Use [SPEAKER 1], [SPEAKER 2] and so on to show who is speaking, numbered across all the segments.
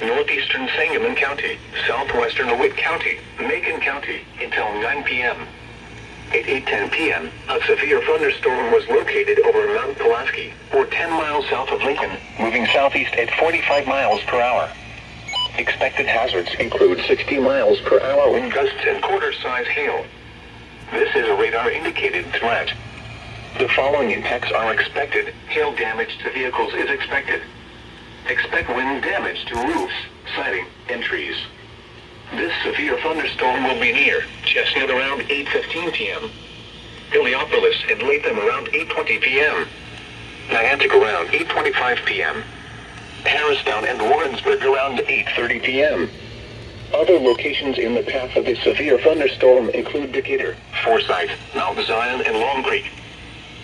[SPEAKER 1] northeastern Sangamon County, southwestern DeWitt County, Macon County, until 9 p.m. At 8:10 p.m., a severe thunderstorm was located over Mount Pulaski, or 10 miles south of Lincoln, moving southeast at 45 miles per hour. Expected hazards include 60 miles per hour wind gusts and quarter-size hail. This is a radar-indicated threat. The following impacts are expected. Hail damage to vehicles is expected. Expect wind damage to roofs, siding, and trees. This severe thunderstorm will be near Chestnut around 8:15 p.m., Heliopolis and Latham around 8:20 p.m., Niantic around 8:25 p.m., Harristown and Warrensburg around 8:30 p.m. Other locations in the path of the severe thunderstorm include Decatur, Forsyth, Mount Zion, and Long Creek.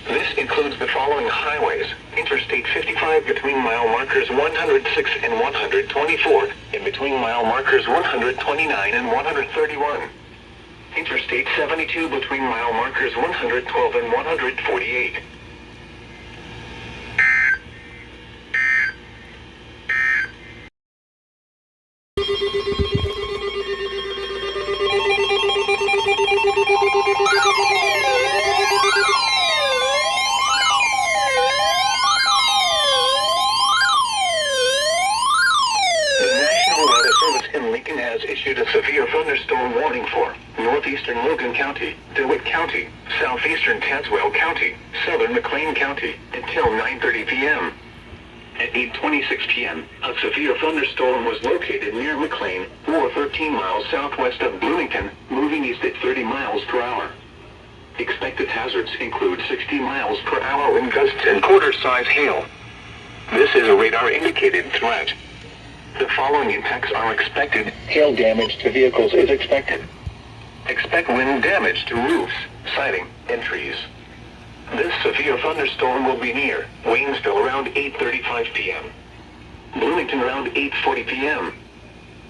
[SPEAKER 1] This includes the following highways: Interstate 55 between mile markers 106 and 124, and between mile markers 129 and 131. Interstate 72 between mile markers 112 and 148. Has issued a severe thunderstorm warning for northeastern Logan County, DeWitt County, southeastern Tazewell County, southern McLean County, until 9:30 p.m. At 8:26 p.m., a severe thunderstorm was located near McLean, or 13 miles southwest of Bloomington, moving east at 30 miles per hour. Expected hazards include 60 miles per hour wind gusts and quarter-size hail. This is a radar-indicated threat. The following impacts are expected. Hail damage to vehicles is expected. Expect wind damage to roofs, siding, and trees. This severe thunderstorm will be near Waynesville around 8:35 p.m., Bloomington around 8:40 p.m.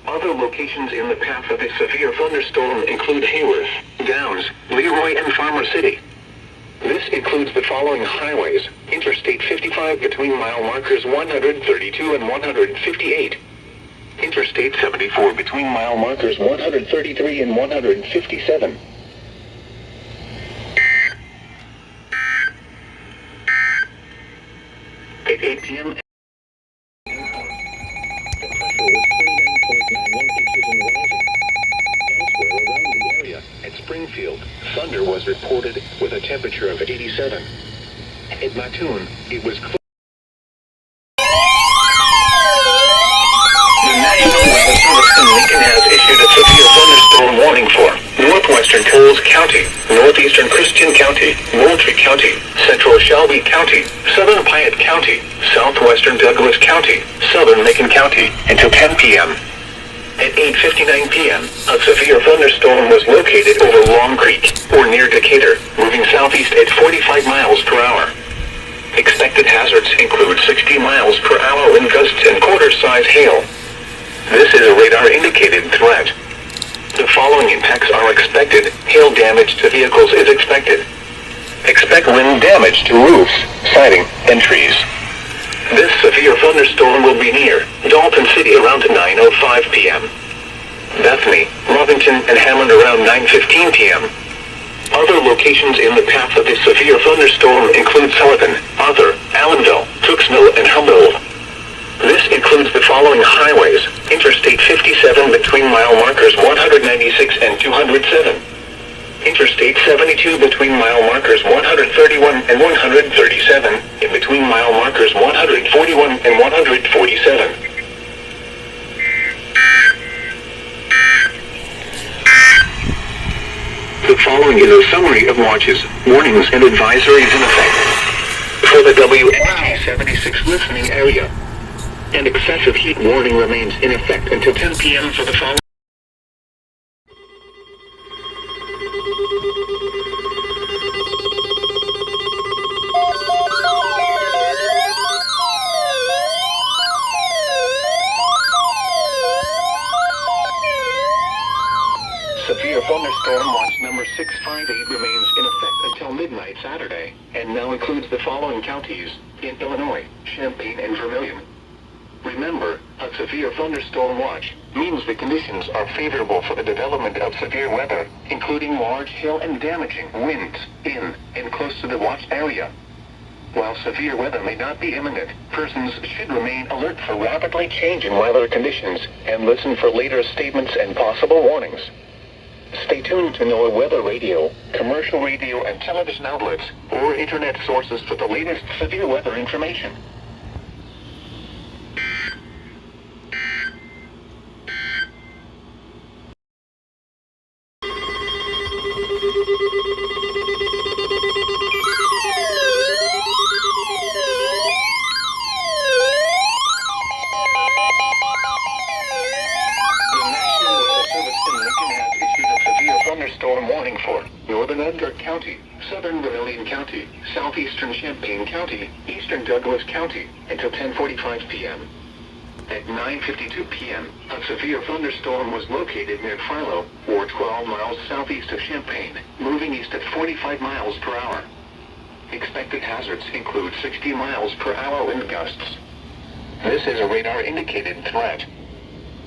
[SPEAKER 1] Other locations in the path of the severe thunderstorm include Hayworth, Downs, Leroy, and Farmer City. This includes the following highways: Interstate 55 between mile markers 132 and 158. Interstate 74 between mile markers 133 and 157. At 8 p.m. the pressure was 29.91 inches and rising. Elsewhere around the area, at Springfield, thunder was reported with a temperature of 87. At Mattoon, it was close. Lincoln has issued a severe thunderstorm warning for northwestern Coles County, northeastern Christian County, Moultrie County, central Shelby County, southern Piatt County, southwestern Douglas County, southern Macon County, until 10 p.m. At 8:59 p.m., a severe thunderstorm was located over Long Creek, or near Decatur, moving southeast at 45 miles per hour. Expected hazards include 60 miles per hour wind gusts and quarter-size hail. This is a radar-indicated threat. The following impacts are expected. Hail damage to vehicles is expected. Expect wind damage to roofs, siding, and trees. This severe thunderstorm will be near Dalton City around 9:05 p.m., Bethany, Robinson, and Hammond around 9:15 p.m. Other locations in the path of the severe thunderstorm include Sullivan, Arthur, Allenville, Cooksville, and Humboldt. This includes the following highways: Interstate 57 between mile markers 196 and 207. Interstate 72 between mile markers 131 and 137, and between mile markers 141 and 147. The following is a summary of watches, warnings, and advisories in effect for the WNG 76 listening area. An excessive heat warning remains in effect until 10 p.m. for the following. Tide 8 remains in effect until midnight Saturday, and now includes the following counties in Illinois: Champaign and Vermilion. Remember, a severe thunderstorm watch means the conditions are favorable for the development of severe weather, including large hail and damaging winds in and close to the watch area. While severe weather may not be imminent, persons should remain alert for rapidly changing weather conditions and listen for later statements and possible warnings. Stay tuned to NOAA weather radio, commercial radio and television outlets, or internet sources for the latest severe weather information. Thunderstorm warning for northern Edgar County, southern Vermilion County, southeastern Champaign County, eastern Douglas County, until 10:45 p.m. At 9:52 p.m., a severe thunderstorm was located near Philo, or 12 miles southeast of Champaign, moving east at 45 miles per hour. Expected hazards include 60 miles per hour wind gusts. This is a radar-indicated threat.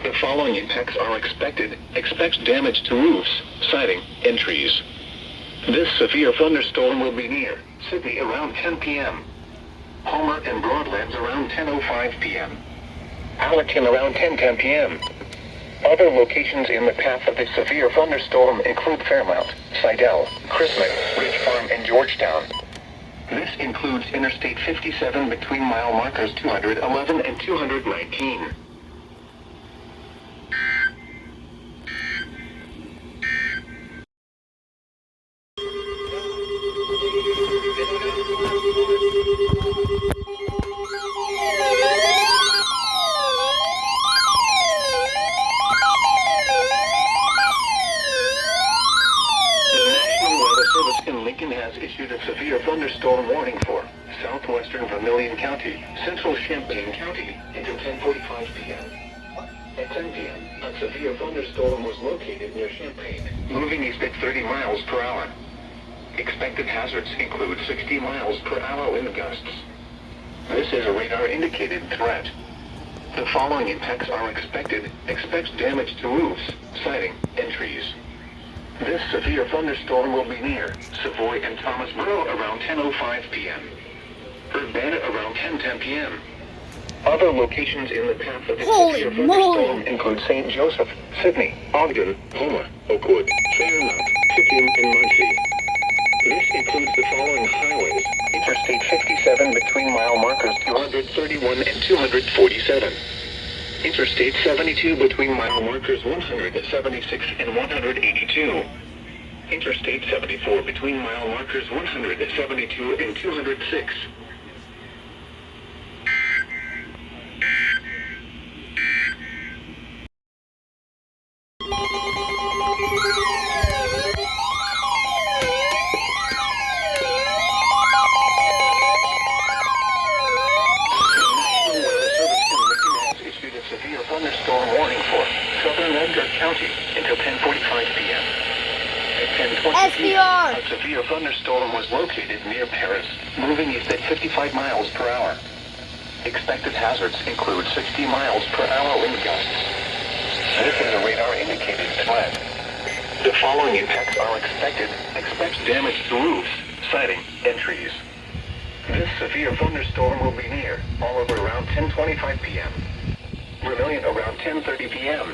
[SPEAKER 1] The following impacts are expected. Expect damage to roofs, siding, and trees. This severe thunderstorm will be near Sydney around 10 p.m. Homer and Broadlands around 10:05 p.m. Allerton around 10:10 p.m. Other locations in the path of the severe thunderstorm include Fairmount, Sidell, Chrisman, Ridge Farm, and Georgetown. This includes Interstate 57 between mile markers 211 and 219. Has issued a severe thunderstorm warning for southwestern Vermilion County, central Champaign County, until 10:45 p.m. At 10 p.m., a severe thunderstorm was located near Champaign, moving east at 30 miles per hour. Expected hazards include 60 miles per hour wind gusts. This is a radar-indicated threat. The following impacts are expected. Expect damage to roofs, siding, and trees. This severe thunderstorm will be near Savoy and Thomasboro around 10:05 p.m. Urbana around 10:10 p.m. Other locations in the path of the severe thunderstorm include St. Joseph, Sydney, Ogden, Homer, Oakwood, Fairmount, Tipping, and Muncie. This includes the following highways: Interstate 57 between mile markers 231 and 247. Interstate 72 between mile markers 176 and 182. Interstate 74 between mile markers 172 and 206. Thunderstorm warning for southern Edgar County until 10:45 p.m. At 10:20 p.m., a severe thunderstorm was located near Paris, moving east at 55 miles per hour. Expected hazards include 60 miles per hour wind gusts. This is a radar-indicated threat. The following impacts are expected. Expect damage to roofs, siding, and trees. This severe thunderstorm will be near Oliver around 10:25 p.m. Vermilion around 10:30 p.m.